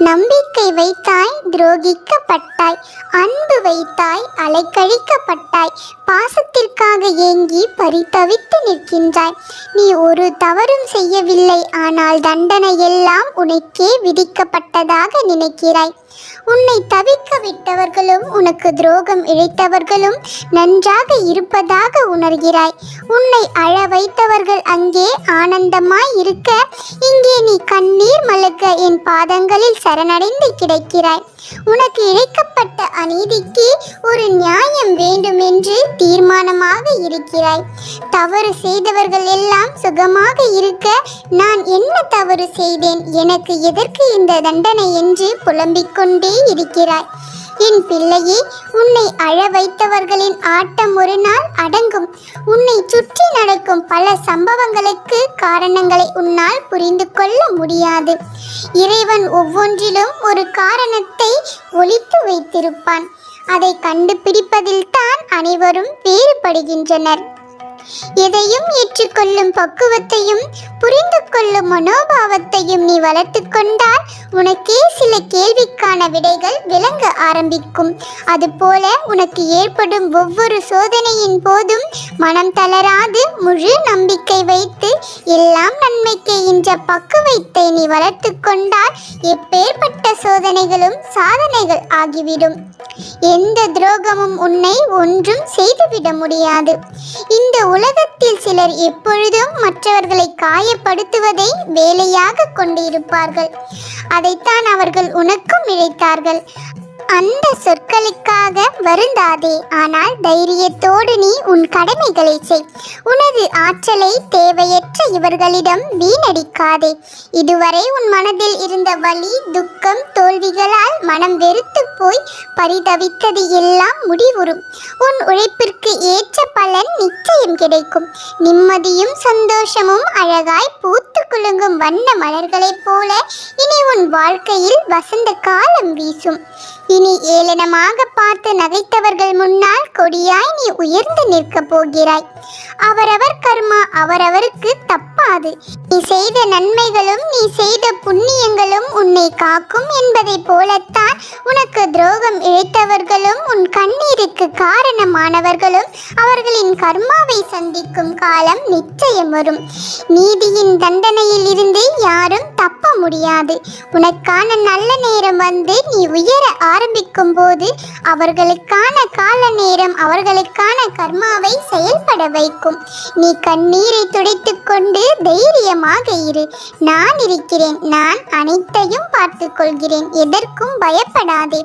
நம்பிக்கை வைத்தாய், துரோகிக்கப்பட்டாய். அன்பு வைத்தாய், அலைக்கழிக்கப்பட்டாய். பாசத்திற்காக ஏங்கி பரிதவித்து நிற்கின்றாய். நீ ஒரு தவறும் செய்யவில்லை, ஆனால் தண்டனை எல்லாம் உனக்கே விதிக்கப்பட்டதாக நினைக்கிறாய். உன்னை தவிக்க விட்டவர்களும் உனக்கு துரோகம் இழைத்தவர்களும் நன்றாக இருப்பதாக உணர்கிறாய். உன்னை அழ வைத்தவர்கள் அங்கே ஆனந்தமாய் இருக்க, இங்கே நீ கண்ணீர் மல்க என் பாதங்களில் சரணடைந்து கிடக்கிறாய். உனக்கு இழைக்கப்பட்ட அநீதிக்கு ஒரு நியாயம் வேண்டும் என்று தீர்மானமாக இருக்கிறாய். தவறு செய்தவர்கள் எல்லாம் சுகமாக இருக்க, நான் என்ன தவறு செய்தேன், எனக்கு எதற்கு இந்த தண்டனை என்று புலம்பிக் கொண்டே இருக்கிறாய். என் பிள்ளையே, உன்னை அழ வைத்தவர்களின் ஆட்டம் ஒரு நாள் அடங்கும். உன்னை சுற்றி நடக்கும் பல சம்பவங்களுக்கு காரணங்களை உன்னால் புரிந்து கொள்ள முடியாது. இறைவன் ஒவ்வொன்றிலும் ஒரு காரணத்தை ஒளித்து வைத்திருப்பான். அதை கண்டுபிடிப்பதில் தான் அனைவரும் வேறுபடுகின்றனர். எதையும் ஏற்றுக்கொள்ளும் பக்குவத்தையும் புரிந்து கொள்ளும் மனோபாவத்தையும் நீ வளர்த்து கொண்டால் உனக்கே சில கேள்விக்கான விடைகள் விளங்க ஆரம்பிக்கும். அதுபோல உனக்கு ஏற்படும் ஒவ்வொரு சோதனையின் போதும் மனம் தளராது முழு நம்பிக்கை வைத்து எல்லாம் நன்மைக்கு என்ற பக்குவத்தை நீ வளர்த்து கொண்டால் எப்பேற்பட்ட சோதனைகளும் சாதனைகள் ஆகிவிடும். எந்த துரோகமும் உன்னை ஒன்றும் செய்துவிட முடியாது. இந்த உலகத்தில் சிலர் எப்பொழுதும் மற்றவர்களை காயப்படுத்துவதை வேலையாக கொண்டிருப்பார்கள். அதைத்தான் அவர்கள் உனக்கும் இழைத்தார்கள். அந்த சொற்களுக்காக வருந்தாதே, ஆனால் தைரியத்தோடு நீ உன் கடமைகளை செய். உனது ஆற்றலை தேவையற்ற இவர்களிடம் வீணடிக்காதே. இதுவரை உன் மனதில் இருந்த வலி, துக்கம், தோல்விகளால் மனம் வெறுத்து போய் பரிதவித்தது எல்லாம் முடிவுறும். உன் உழைப்பிற்கு ஏற்ற பலன் நிச்சயம் கிடைக்கும். நிம்மதியும் சந்தோஷமும் அழகாய் பூத்து குலுங்கும் வண்ண மலர்களைப் போல இனி உன் வாழ்க்கையில் வசந்த காலம் வீசும். இனி ஏளனமாக பார்த்து நகைத்தவர்கள் முன்னால் கொடியாய் நீ உயர்ந்து நிற்கப் போகிறாய். அவரவர் கர்மா அவரவருக்கு தப்பாது. நீ செய்த நன்மைகளும் நீ செய்த புண்ணியங்களும் உன்னை காக்கும் என்பதை போலத்தான் உனக்கு துரோகம் இழைத்தவர்களும் உன் கண்ணீருக்கு காரணமானவர்களும் அவர்களின் கர்மாவை சந்திக்கும் காலம் நிச்சயம் வரும். நீதியின் தண்டனையில் இருந்து யாரும் தப்ப முடியாது. உனக்கான நல்ல நேரம் வந்து நீ உயர ஆரம்பிக்கும் போது அவர்களுக்கான கால நேரம் அவர்களுக்கான கர்மாவை செயல்பட வைக்கும். நீ கண்ணீரை துடைத்து கொண்டு தைரியமாக இரு. நான் இருக்கிறேன். நான் அனைத்தையும் பார்த்து கொள்கிறேன். எதற்கும் பயப்படாதே.